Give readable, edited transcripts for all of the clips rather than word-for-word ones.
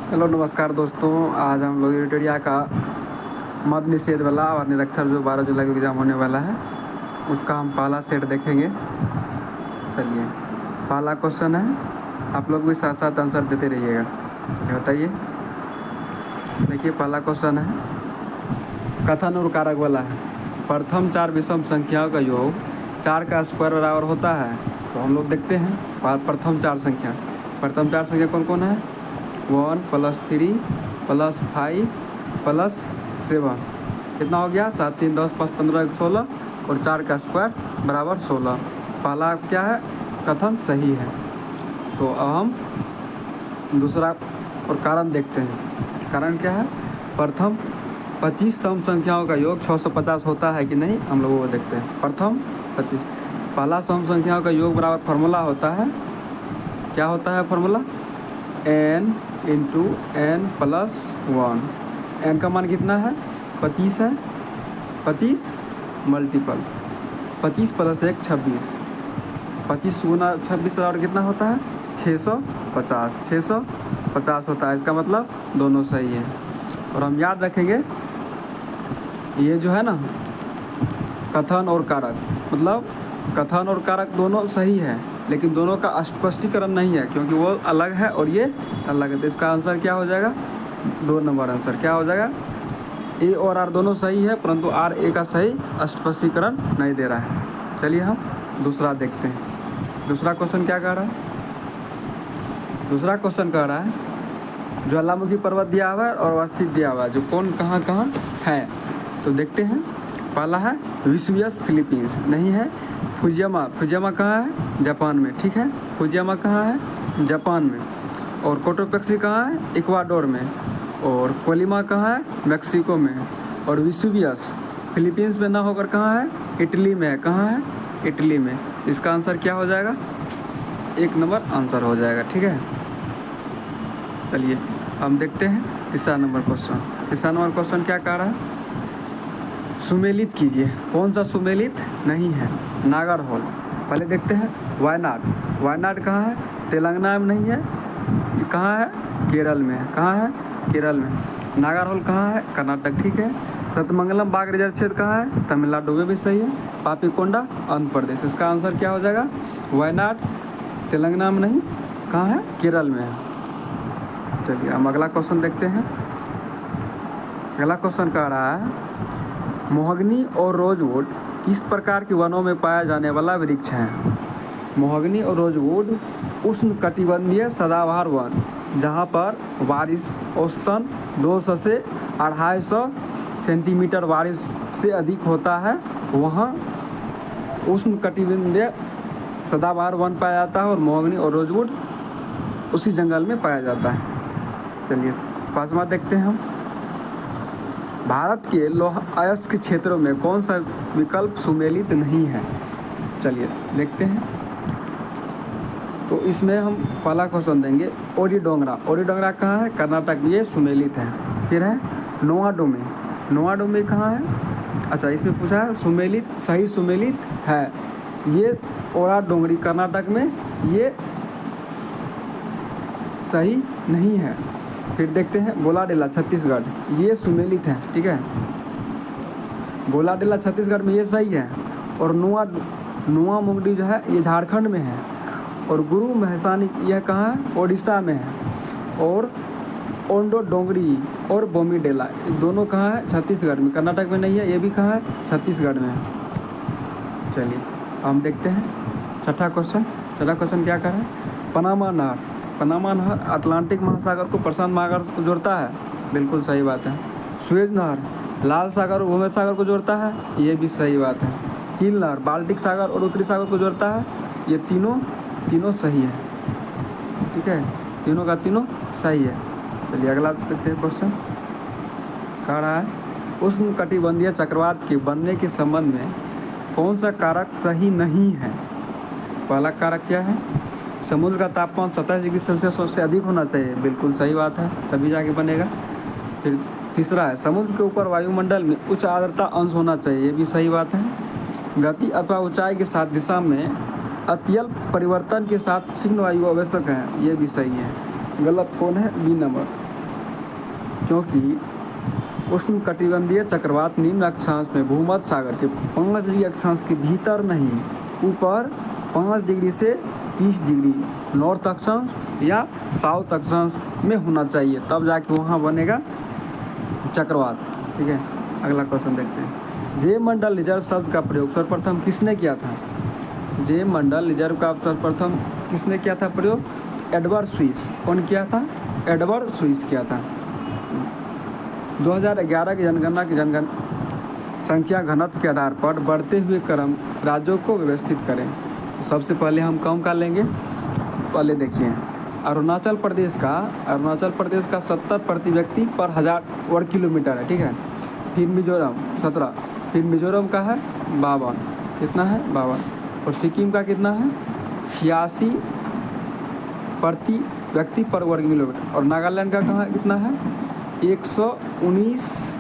Hello नमस्कार दोस्तों। आज हम लोग यूटेरिया का मद निषेध वाला और निरक्षर जो 12 जुलाई को एग्ज़ाम होने वाला है उसका हम पहला सेट देखेंगे। चलिए, पहला क्वेश्चन है, आप लोग भी साथ साथ आंसर देते रहिएगा। चलिए बताइए। देखिए पहला क्वेश्चन है, कथन और कारक वाला है। प्रथम 4 विषम संख्याओं का योग 4 का स्क्वायर बराबर होता है। तो हम लोग देखते हैं प्रथम 4 संख्या कौन कौन है। 1 + 3 + 5 + 7 कितना हो गया, 7 3 10 5 15 1 16 और 4 का स्क्वायर बराबर 16। पहला क्या है, कथन सही है। तो अब हम दूसरा और कारण देखते हैं। कारण क्या है, प्रथम 25 सम संख्याओं का योग 650 होता है कि नहीं, हम लोग वो देखते हैं। प्रथम 25 पहला सम संख्याओं का योग बराबर फार्मूला होता है, क्या होता है फार्मूला, n × n + 1। n का मान कितना है, 25 है। 25 मल्टीपल 25 + 1 26, 25 × 26 और कितना होता है 650, 650 होता है। इसका मतलब दोनों सही है। और हम याद रखेंगे ये जो है ना कथन और कारक, मतलब कथन और कारक दोनों सही है लेकिन दोनों का स्पष्टीकरण नहीं है क्योंकि वो अलग है और ये अलग है। तो इसका आंसर क्या हो जाएगा, 2 नंबर आंसर क्या हो जाएगा, ए और आर दोनों सही है परंतु आर ए का सही स्पष्टीकरण नहीं दे रहा है। चलिए हम दूसरा देखते हैं। दूसरा क्वेश्चन क्या कह रहा है, दूसरा क्वेश्चन कह रहा है ज्वालामुखी पर्वत दिया हुआ है और अवस्थित दिया हुआ है, जो कौन कहाँ कहाँ है। तो देखते हैं, पहला है विसुवियस फिलीपींस, नहीं है। फुजियामा कहाँ है, जापान में, ठीक है। फुजियामा कहाँ है, जापान में। और कोटोपेक्सी कहाँ है, इक्वाडोर में। और कोलिमा कहाँ है, मैक्सिको में। और विसुवियस फिलीपींस में ना होकर कहाँ है, इटली में है। कहाँ है, इटली में। इसका आंसर क्या हो जाएगा, 1 नंबर आंसर हो जाएगा, ठीक है। चलिए हम देखते हैं तीसरा नंबर क्वेश्चन। तीसरा नंबर क्वेश्चन क्या कह रहा है, सुमेलित कीजिए। कौन सा सुमेलित नहीं है, नागरहोल। पहले देखते हैं वायनाड। वायनाड कहाँ है, तेलंगाना में नहीं है। ये कहाँ है, केरल में है। कहाँ है, केरल में। नागरहोल कहाँ है, कर्नाटक, ठीक है। सतमंगलम बाघ रिजर्व क्षेत्र कहाँ है, तमिलनाडु में भी सही है। पापीकोंडा आंध्र प्रदेश। इसका आंसर क्या हो जाएगा, वायनाड तेलंगाना में नहीं, कहाँ है, केरल में है। चलिए हम अगला क्वेश्चन देखते हैं। अगला क्वेश्चन कह रहा है मोहगनी और रोजवुड किस प्रकार के वनों में पाया जाने वाला वृक्ष है। मोहगनी और रोजवुड उष्णकटिबंधीय सदाबहार वन, जहाँ पर बारिश औसतन 200 से 250 सेंटीमीटर बारिश से अधिक होता है, वहाँ उष्णकटिबंधीय सदाबहार वन पाया जाता है। और मोहगनी और रोजवुड उसी जंगल में पाया जाता है। चलिए पाँचवा देखते हैं हम, भारत के लौह अयस्क क्षेत्रों में कौन सा विकल्प सुमेलित नहीं है। चलिए देखते हैं। तो इसमें हम पहला क्वेश्चन देंगे ओडिडोंगरा। ओडिडोंगरा कहाँ है, कर्नाटक में, ये सुमेलित है। फिर है नोआडोमे। नोआडोमे कहाँ है, अच्छा इसमें पूछा है सुमेलित, सही सुमेलित है। ये ओरा डोंगरी कर्नाटक में, ये सही नहीं है। फिर देखते हैं गोलाडेला छत्तीसगढ़, ये सुमेलित है, ठीक है। गोलाडेला छत्तीसगढ़ में ये सही है। और नुआ मुंगडी जो है ये झारखंड में है। और गुरु महसानी यह कहाँ है, ओडिशा में है। और ओंडो डोंगरी और बोमीडेला दोनों कहाँ है, छत्तीसगढ़ में, कर्नाटक में नहीं है। ये भी कहाँ है, छत्तीसगढ़ में है। चलिए हम देखते हैं छठा क्वेश्चन। छठा क्वेश्चन क्या कर रहा है, पनामा नहर। पनामा नहर अटलांटिक महासागर को प्रशांत महासागर को जोड़ता है, बिल्कुल सही बात है। सुएज नहर लाल सागर और भूमध्य सागर को जोड़ता है, ये भी सही बात है। कील नहर बाल्टिक सागर और उत्तरी सागर को जोड़ता है, ये तीनों सही है, ठीक है। तीनों का तीनों सही है। चलिए अगला देखते हैं क्वेश्चन। कह रहा है उष्णकटिबंधीय चक्रवात के बनने के संबंध में कौन सा कारक सही नहीं है। पहला कारक क्या है, समुद्र का तापमान 27 डिग्री सेल्सियस से अधिक होना चाहिए, बिल्कुल सही बात है, तभी जाके बनेगा। फिर तीसरा है समुद्र के ऊपर वायुमंडल में उच्च आर्द्रता अंश होना चाहिए, ये भी सही बात है। गति अथवा ऊंचाई के साथ दिशा में अत्यल्प परिवर्तन के साथ छिन्न वायु आवश्यक है, ये भी सही है। गलत कौन है, बी नंबर। क्योंकि उष्णकटिबंधीय चक्रवात निम्न अक्षांश में भूमध्य सागर के 5 डिग्री अक्षांश के भीतर नहीं, ऊपर 5 डिग्री से 30 डिग्री नॉर्थ अक्षांश या साउथ अक्षांश में होना चाहिए, तब जाके वहाँ बनेगा चक्रवात। ठीक है, अगला क्वेश्चन देखते हैं। जे मंडल रिजर्व शब्द का प्रयोग सर्वप्रथम किसने किया था? जे मंडल रिजर्व का सर्वप्रथम किसने किया था प्रयोग? Edward Swiss. कौन किया था? एडवर्ड स्विस किया था। 2011 की जनगणना संख्या घनत्व के आधार पर बढ़ते हुए क्रम राज्यों को व्यवस्थित करें। तो सबसे पहले हम कौन का लेंगे? पहले देखिए, अरुणाचल प्रदेश का 70 प्रति व्यक्ति पर 1000 वर्ग किलोमीटर है। ठीक है, फिर मिजोरम 17, फिर मिजोरम का है 52, कितना है 52, और सिक्किम का कितना है 86 प्रति व्यक्ति पर वर्ग किलोमीटर, और नागालैंड का कहाँ कितना है 119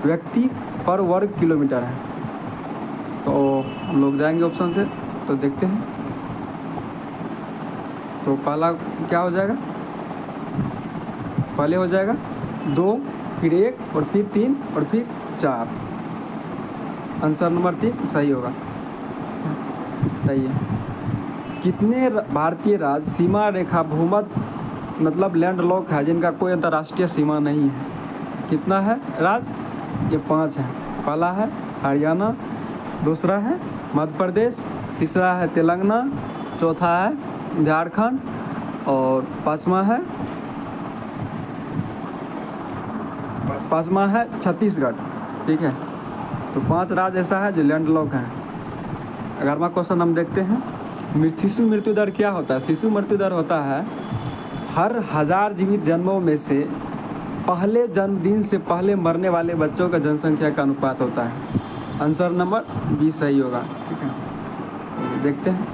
व्यक्ति पर वर्ग किलोमीटर है। तो हम लोग जाएंगे ऑप्शन से, तो देखते हैं। तो पहला क्या हो जाएगा? पहले हो जाएगा 2, फिर 1, और फिर 3, और फिर 4। आंसर नंबर 3 सही होगा। सही है। कितने भारतीय राज्य सीमा रेखा भूमध्य मतलब लैंडलॉक है जिनका कोई अंतर्राष्ट्रीय सीमा नहीं है? कितना है राज्य? ये 5 है। पहला है हरियाणा, दूसरा है मध्य प्रदेश, तीसरा है तेलंगाना, चौथा है झारखंड, और पाँचवा है छत्तीसगढ़। ठीक है, तो 5 राज्य ऐसा है जो लैंडलॉक है। 11वां क्वेश्चन हम देखते हैं। शिशु मृत्यु दर क्या होता है? शिशु मृत्यु दर होता है हर 1000 जीवित जन्मों में से पहले जन्मदिन से पहले मरने वाले बच्चों का जनसंख्या का अनुपात होता है। आंसर नंबर 20 सही होगा। ठीक है, तो देखते हैं।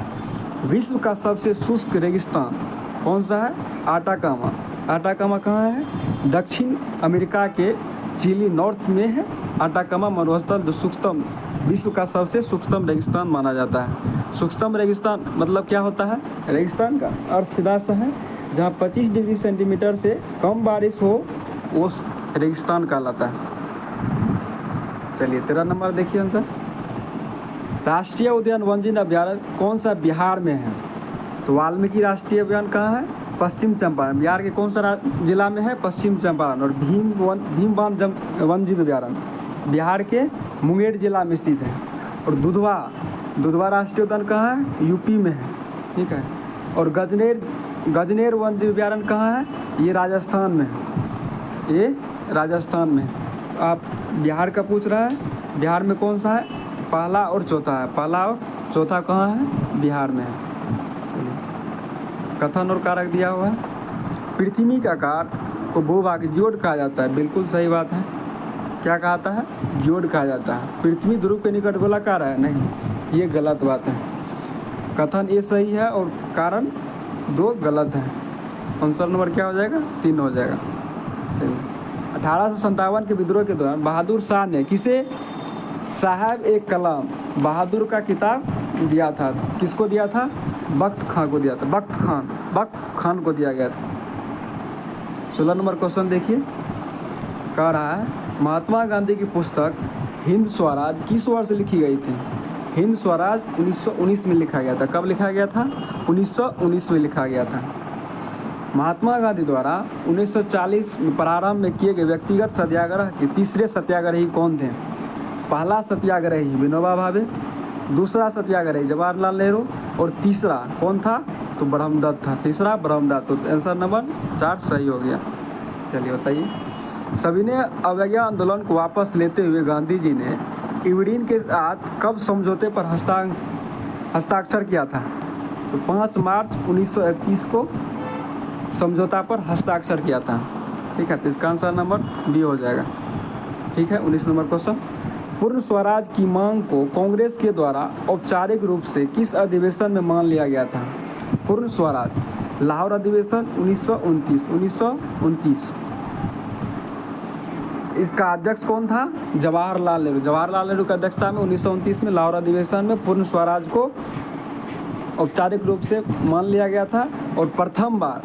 विश्व का सबसे शुष्क रेगिस्तान कौन सा है? आटाकामा। आटाकामा कहाँ है? दक्षिण अमेरिका के चिली नॉर्थ में है। आटाकामा मरुस्थल जो सूक्ष्म विश्व का सबसे सूक्ष्म रेगिस्तान माना जाता है। सूक्ष्म रेगिस्तान मतलब क्या होता है? रेगिस्तान का अर्थ सीधा सा है जहाँ 25 डिग्री सेंटीमीटर से कम बारिश हो वो रेगिस्तान कहलाता है। चलिए 13 नंबर देखिए आंसर। राष्ट्रीय उद्यान वन्यजीव अभयारण्य कौन सा बिहार में है? तो वाल्मीकि राष्ट्रीय उद्यान कहाँ है? पश्चिम चंपारण। बिहार के कौन सा जिला में है? पश्चिम चंपारण। और भीमबांध वन्यजीव अभयारण्य बिहार के मुंगेर जिला में स्थित है। और दुधवा राष्ट्रीय उद्यान कहाँ है? यूपी में है। ठीक है, और गजनेर वन्यजीव अभयारण्य कहाँ है? ये राजस्थान में है। ये राजस्थान में है। तो आप बिहार का पूछ रहा है, बिहार में कौन सा है? तो पहला और चौथा है। पहला और चौथा कहाँ है? बिहार में है। कथन और कारक दिया हुआ है। पृथ्वी के आकार को भूभाग ज्योड कहा जाता है। बिल्कुल सही बात है। क्या कहता है? ज्योड कहा जाता है। पृथ्वी ध्रुव के निकट गोलाकार है? नहीं, ये गलत बात है। कथन ये सही है और कारण 2 गलत है। आंसर नंबर क्या हो जाएगा? 3 हो जाएगा। चलिए 1857 के विद्रोह के दौरान बहादुर शाह ने किसे साहब एक कलाम बहादुर का किताब दिया था? किसको दिया था? बख्त खान को दिया था। बख्त खान को दिया गया था। 16 नंबर क्वेश्चन देखिए, कह रहा है महात्मा गांधी की पुस्तक हिंद स्वराज किस वर्ष लिखी गई थी? हिंद स्वराज 1919 में लिखा गया था। कब लिखा गया था? 1919 में लिखा गया था। महात्मा गांधी द्वारा 1940 में प्रारंभ में किए गए व्यक्तिगत सत्याग्रह के तीसरे सत्याग्रही कौन थे? पहला सत्याग्रही विनोबा भावे, दूसरा सत्याग्रही जवाहरलाल नेहरू, और तीसरा कौन था? तो ब्रह्मदत्त था। तीसरा ब्रह्मदत्त। तो आंसर नंबर 4 सही हो गया। चलिए बताइए। सविनय अवज्ञा आंदोलन को वापस लेते हुए गांधी जी ने इवड़ीन के साथ कब समझौते पर हस्ताक्षर किया था? तो 5 मार्च 1931 को समझौता पर हस्ताक्षर किया था। ठीक है, तो इसका आंसर नंबर बी हो जाएगा। ठीक है, 19 नंबर क्वेश्चन। पूर्ण स्वराज की मांग को कांग्रेस के द्वारा औपचारिक रूप से किस अधिवेशन में मान लिया गया था? पूर्ण स्वराज लाहौर अधिवेशन 1929। इसका अध्यक्ष कौन था? जवाहरलाल नेहरू। जवाहरलाल नेहरू की अध्यक्षता में 1929 में लाहौर अधिवेशन में पूर्ण स्वराज को औपचारिक रूप से मान लिया गया था। और प्रथम बार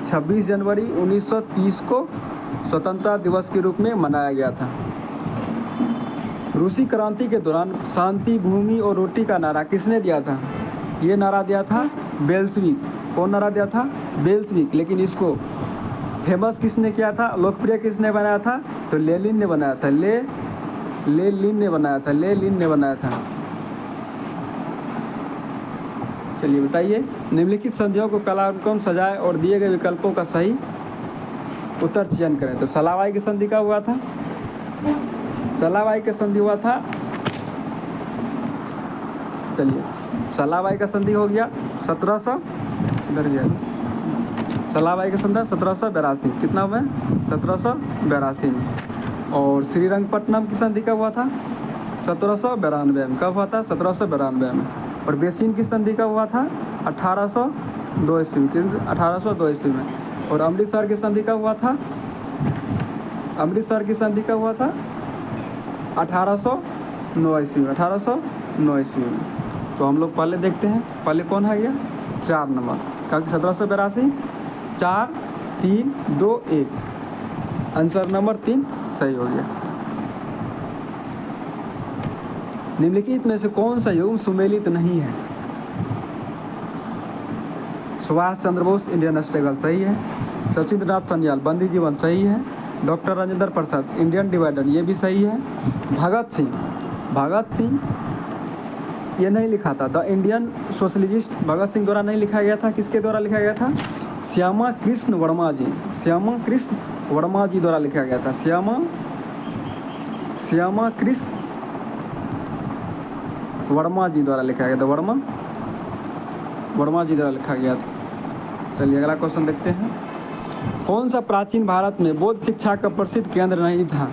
26 जनवरी 1930 को स्वतंत्रता दिवस के रूप में मनाया गया था। रूसी क्रांति के दौरान शांति, भूमि और रोटी का नारा किसने दिया था? ये नारा दिया था बेल्शविक। कौन नारा दिया था? बेल्शविक। लेकिन इसको फेमस किसने किया था, लोकप्रिय किसने बनाया था? तो लेनिन ने बनाया था। लेनिन ने बनाया था। लेनिन ने बनाया था। चलिए बताइए, निम्नलिखित संधियों को कालानुक्रम सजाए और दिए गए विकल्पों का सही उत्तर चयन करें। तो सलावाई की संधि कब हुआ था? सलावाई का संधि हुआ था, चलिए सलावाई का संधि हो गया 1700, इधर गया सलावाई का संधि 1782। कितना में? 1782 में। और श्रीरंगपट्टनम की संधि कब हुआ था? 1792 में। कब हुआ था? 1792 में। और बेसिन की संधि कब हुआ था? 1802 ईस्वी। 1802 ईस्वी में। और अमृतसर की संधि कब हुआ था? अमृतसर की संधि कब हुआ था? 1809 ईस्वी में। 1809 ईस्वी में। तो हम लोग पहले देखते हैं, पहले कौन है गया? 4 नंबर, क्योंकि 1782 4 3 2 1, आंसर नंबर 3 सही हो गया। निम्नलिखित में से कौन सा युग्म सुमेलित नहीं है? सुभाष चंद्र बोस इंडियन स्ट्रगल सही है। सचिंद्रनाथ सन्याल बंदी जीवन सही है। Doctor Rajendra Prasad Indian divider ये भी सही है। भगत सिंह ये नहीं लिखा था। The Indian socialist Bhagat Singh द्वारा नहीं लिखा गया था। किसके द्वारा लिखा गया था? श्यामा कृष्ण वर्मा जी द्वारा लिखा गया था। श्यामा कृष्ण वर्मा जी द्वारा लिखा गया था। वर्मा जी द्वारा लिखा गया था। चलिए अगला क्वेश्चन देखते हैं। कौन सा प्राचीन भारत में बौद्ध शिक्षा का प्रसिद्ध केंद्र नहीं था?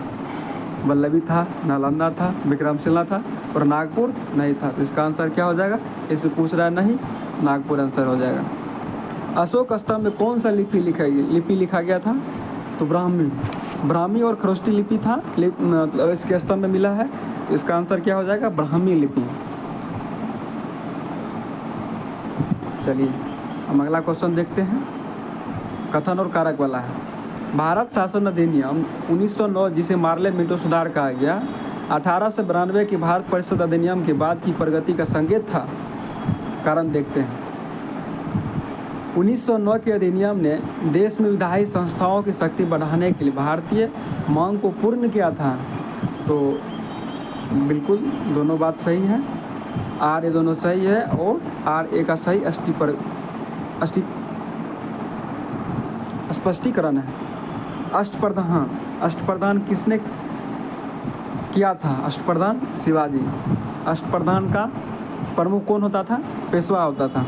वल्लभी था, नालंदा था, विक्रमशिला था और नागपुर नहीं था। तो इसका आंसर क्या हो जाएगा? इसमें पूछ रहा है नहीं, नागपुर आंसर हो जाएगा। अशोक स्तंभ में कौन सा लिपि लिखा गया था? तो ब्राह्मी और खरोष्टी लिपि था, मतलब इसके स्तंभ में मिला है। तो इसका आंसर क्या हो जाएगा? ब्राह्मी लिपि। चलिए हम अगला क्वेश्चन देखते हैं, कथन और कारक वाला है। भारत शासन अधिनियम 1909 जिसे मार्ले मिंटो सुधार कहा गया 1892 के भारत परिषद अधिनियम के बाद की प्रगति का संकेत था। कारण देखते हैं। 1909 के अधिनियम ने देश में विधायी संस्थाओं की शक्ति बढ़ाने के लिए भारतीय मांग को पूर्ण किया था। तो बिल्कुल दोनों बात सही है। आर ये दोनों सही है और आर ए का सही स्पष्टीकरण है। अष्टप्रधान किसने किया था? अष्टप्रधान शिवाजी। अष्टप्रधान का प्रमुख कौन होता था? पेशवा होता था।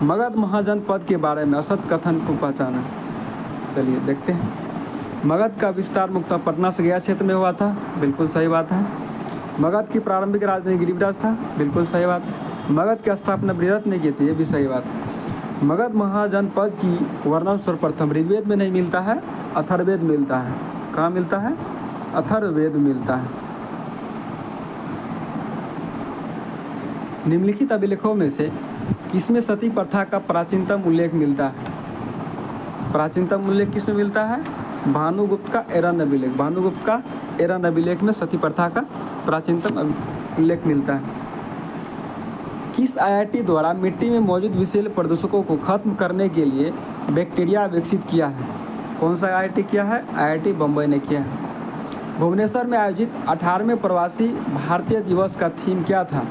मगध महाजनपद के बारे में असत कथन को पहचाना। चलिए देखते हैं। मगध का विस्तार मुख्यतः पटना से गया क्षेत्र में हुआ था। बिल्कुल सही बात है। मगध की प्रारंभिक राजधानी गिरिराज था। बिल्कुल सही बात है। मगध की स्थापना बृहत ने की थी। ये भी सही बात है। मगध महाजनपद की वर्णन सर्वप्रथम ऋग्वेद में नहीं मिलता है, अथर्ववेद मिलता है। कहाँ मिलता है? अथर्ववेद मिलता है। निम्नलिखित अभिलेखों में से किसमें सती प्रथा का प्राचीनतम उल्लेख मिलता है? प्राचीनतम उल्लेख किसमें मिलता है? भानुगुप्त का एरन अभिलेख। भानुगुप्त का एरन अभिलेख में सती प्रथा का प्राचीनतम उल्लेख मिलता है। किस आईआईटी द्वारा मिट्टी में मौजूद विषैले प्रदूषकों को खत्म करने के लिए बैक्टीरिया विकसित किया है? कौन सा आईआईटी किया है? आईआईटी बम्बई ने किया है। भुवनेश्वर में आयोजित 18वें प्रवासी भारतीय दिवस का थीम क्या था?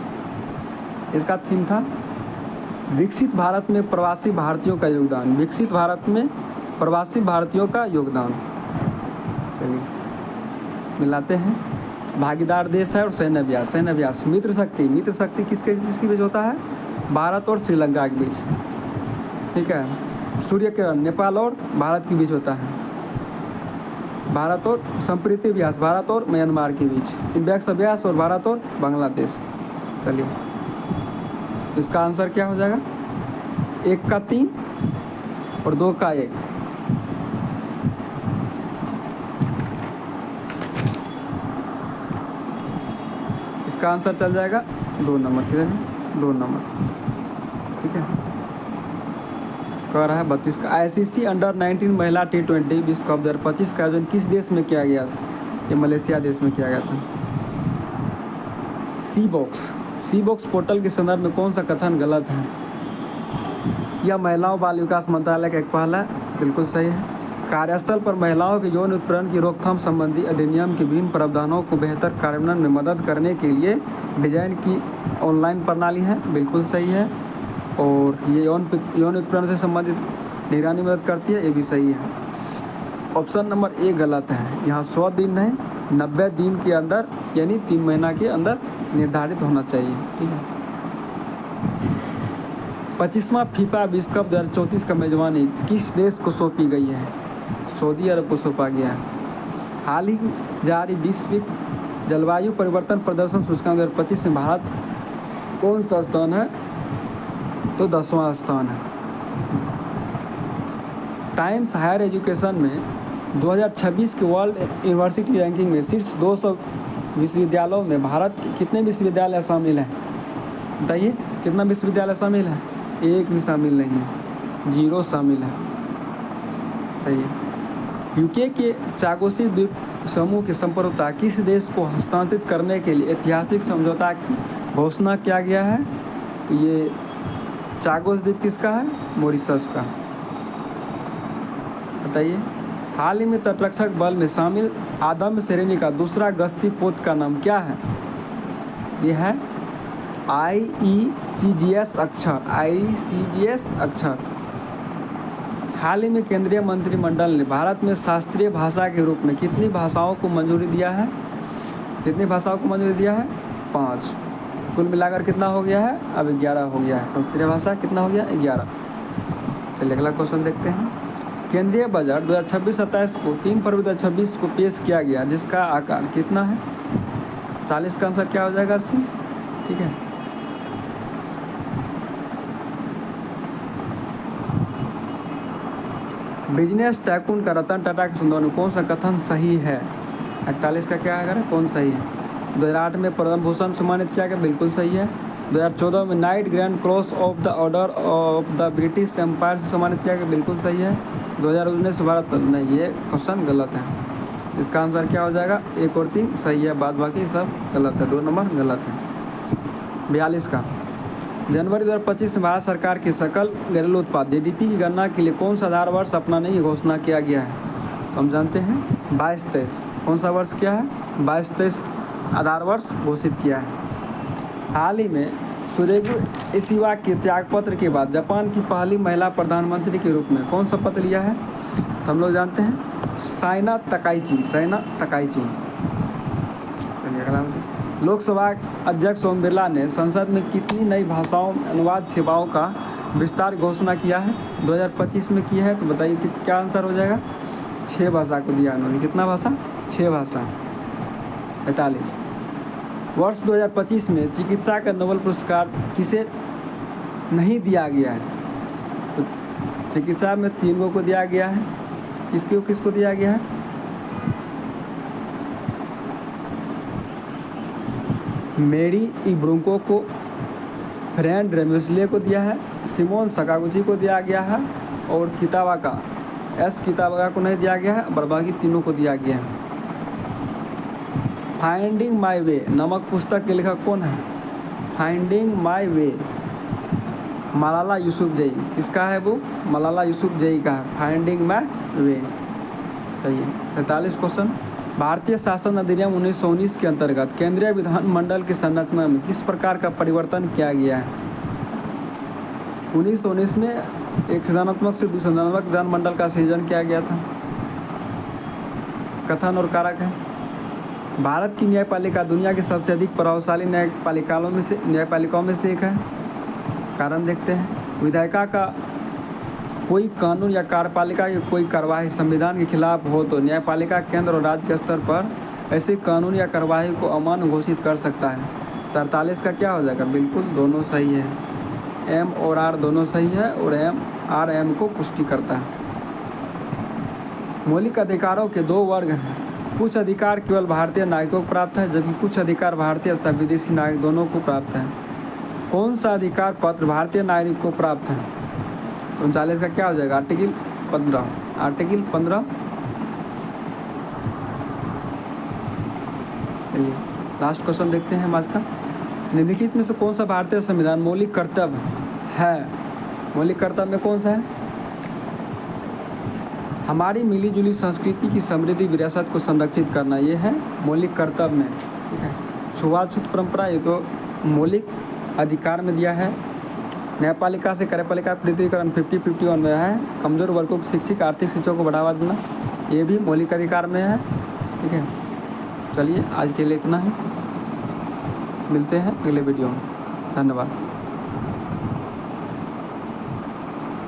इसका थीम था विकसित भारत में प्रवासी भारतीयों का योगदान। विकसित भारत में प्रवासी भारतीयों का योगदान। चलिए मिलाते हैं। भागीदार देश है और सैन्य अभ्यास। मित्र शक्ति किसके बीच होता है? भारत और श्रीलंका के बीच। ठीक है। सूर्य किरण नेपाल और भारत के बीच होता है। भारत और संप्रीति अभ्यास भारत और म्यांमार के बीच। इम्बैक्स अभ्यास और भारत और बांग्लादेश। चलिए इसका आंसर क्या हो जाएगा? 1 का 3 और 2 का 1। इसका आंसर चल जाएगा 2 नंबर। किधर है? 2 नंबर। ठीक है। कह रहा है 32 का। ICC अंडर 19 महिला T20 विश्व कप 2025 का आयोजन किस देश में किया गया? ये मलेशिया देश में किया गया था। सी बॉक्स पोर्टल के संदर्भ में कौन सा कथन गलत है? यह महिलाओं बाल विकास मंत्रालय का एक पहल है, बिल्कुल सही है। कार्यस्थल पर महिलाओं के यौन उत्पीड़न की रोकथाम संबंधी अधिनियम के विभिन्न प्रावधानों को बेहतर कार्यान्वयन में मदद करने के लिए डिजाइन की ऑनलाइन प्रणाली है, बिल्कुल सही है। और ये यौन उत्पीड़न से संबंधित निगरानी मदद करती है, ये भी सही है। ऑप्शन नंबर ए गलत है। यहाँ 100 दिन नहीं, 90 दिन के अंदर यानी 3 महीना के अंदर निर्धारित होना चाहिए, ठीक है। 25वां फीफा विश्व कप 2034 का मेजबानी किस देश को सौंपी गई है? सऊदी अरब को सौंपा गया है। हाल ही जारी विश्व जलवायु परिवर्तन प्रदर्शन सूचकांक 2025 में भारत कौन सा स्थान है? तो 10वां स्थान है। टाइम्स हायर एजुकेशन में 2026 के वर्ल्ड यूनिवर्सिटी रैंकिंग में शीर्ष 200 विश्वविद्यालयों में भारत के कितने विश्वविद्यालय शामिल हैं? बताइए, कितना विश्वविद्यालय शामिल है? एक भी शामिल नहीं है, 0 शामिल है। बताइए, यूके के चागोसी द्वीप समूह की संप्रभुता किस देश को हस्तांतरित करने के लिए ऐतिहासिक समझौता की घोषणा किया गया है? तो ये चागोस द्वीप किसका है? मॉरिशस का। बताइए, हाल ही में तटरक्षक बल में शामिल आदम श्रेणी का दूसरा गश्ती पोत का नाम क्या है? यह है IECGS अक्षर। हाल ही में केंद्रीय मंत्रिमंडल ने भारत में शास्त्रीय भाषा के रूप में कितनी भाषाओं को मंजूरी दिया है? कितनी भाषाओं को मंजूरी दिया है? 5। कुल मिलाकर कितना हो गया है? अब 11 हो गया है। शास्त्रीय भाषा कितना हो गया? 11। चलिए अगला क्वेश्चन देखते हैं। केंद्रीय बजट 2026-27 को 3 फरवरी 2026 को पेश किया गया, जिसका आकार कितना है? 40 का आंसर क्या हो जाएगा? सी, ठीक है। बिजनेस टाइकून का रतन टाटा के संदर्भ में कौन सा कथन सही है? 41 का क्या है? कौन सही है? 2008 में पद्म भूषण सम्मानित किया गया, बिल्कुल सही है। 2014 में Knight Grand Cross of the Order of the British Empire से सम्मानित किया गया, बिल्कुल सही है। 2019 भारत नहीं, ये क्वेश्चन गलत है। इसका आंसर क्या हो जाएगा? 1 और 3 सही है, बाद बाकी सब गलत है, 2 नंबर गलत है। 42 का जनवरी 2025 में भारत सरकार के सकल घरेलू उत्पाद GDP की गणना के लिए कौन सा आधार वर्ष अपनाने की घोषणा किया गया है? तो हम जानते हैं 22-23। कौन सा वर्ष क्या है? 22-23 आधार वर्ष घोषित किया है। हाल ही में सुरेगु इशिवा के त्यागपत्र के बाद जापान की पहली महिला प्रधानमंत्री के रूप में कौन सा पद लिया है? तो हम लोग जानते हैं साइना तकाइची। लोकसभा अध्यक्ष ओम बिरला ने संसद में कितनी नई भाषाओं में अनुवाद सेवाओं का विस्तार घोषणा किया है? 2025 में किया है, तो बताइए क्या आंसर हो जाएगा? 6 भाषा को दिया उन्होंने। कितना भाषा? 6 भाषा। 45 वर्ष 2025 में चिकित्सा का नोबेल पुरस्कार किसे नहीं दिया गया है? तो चिकित्सा में 3 को दिया गया है। किसको दिया गया है? मेरी इब्रुको को, फ्रेंड रेमिसले को दिया है, सिमोन सकागुची को दिया गया है और किताबाका को नहीं दिया गया है, और बाकी 3 को दिया गया है। फाइंडिंग माई वे नामक पुस्तक के लेखक कौन है? फाइंडिंग माई वे मलाला यूसुफजई। किसका है वो? मलाला यूसुफजई का है, फाइंडिंग माई वे। सही है। 47 क्वेश्चन, भारतीय शासन अधिनियम 1919 के अंतर्गत केंद्रीय विधानमंडल की संरचना में किस प्रकार का परिवर्तन किया गया है? 1919 में एक संवैधानात्मक से द्विसंवैधानिक विधानमंडल का सृजन किया गया था। कथन और कारक है। भारत की न्यायपालिका दुनिया की सबसे अधिक प्रभावशाली न्यायपालिकाओं में से एक है। कारण देखते हैं। विधायिका का कोई कानून या कार्यपालिका की कोई कार्यवाही संविधान के खिलाफ हो तो न्यायपालिका केंद्र और राज्य के स्तर पर ऐसे कानून या कार्यवाही को अमान्य घोषित कर सकता है। 43 का क्या हो जाएगा? बिल्कुल दोनों सही है। M और R दोनों सही है और M को पुष्टि करता है। मौलिक अधिकारों के 2 वर्ग हैं। कुछ अधिकार केवल भारतीय नागरिकों को प्राप्त है, जबकि कुछ अधिकार भारतीय तथा विदेशी नागरिक दोनों को प्राप्त है। कौन सा अधिकार पत्र भारतीय नागरिक को प्राप्त है? 39 का क्या हो जाएगा? आर्टिकल 15। आर्टिकल 15। चलिए लास्ट क्वेश्चन देखते हैं हम आज का। निम्नलिखित में से कौन सा भारतीय संविधान मौलिक कर्तव्य है? मौलिक कर्तव्य में कौन सा है? हमारी मिलीजुली संस्कृति की समृद्धि विरासत को संरक्षित करना, ये है मौलिक कर्तव्य में। ठीक है। छुआछूत परंपरा, ये तो मौलिक अधिकार में दिया है। न्यायपालिका से कार्यपालिका पृथकीकरण 50-51 में है। कमजोर वर्गों को शिक्षित आर्थिक शिक्षा को बढ़ावा देना, ये भी मौलिक अधिकार में है। ठीक है। चलिए आज के लिए इतना ही, मिलते हैं अगले वीडियो में। धन्यवाद।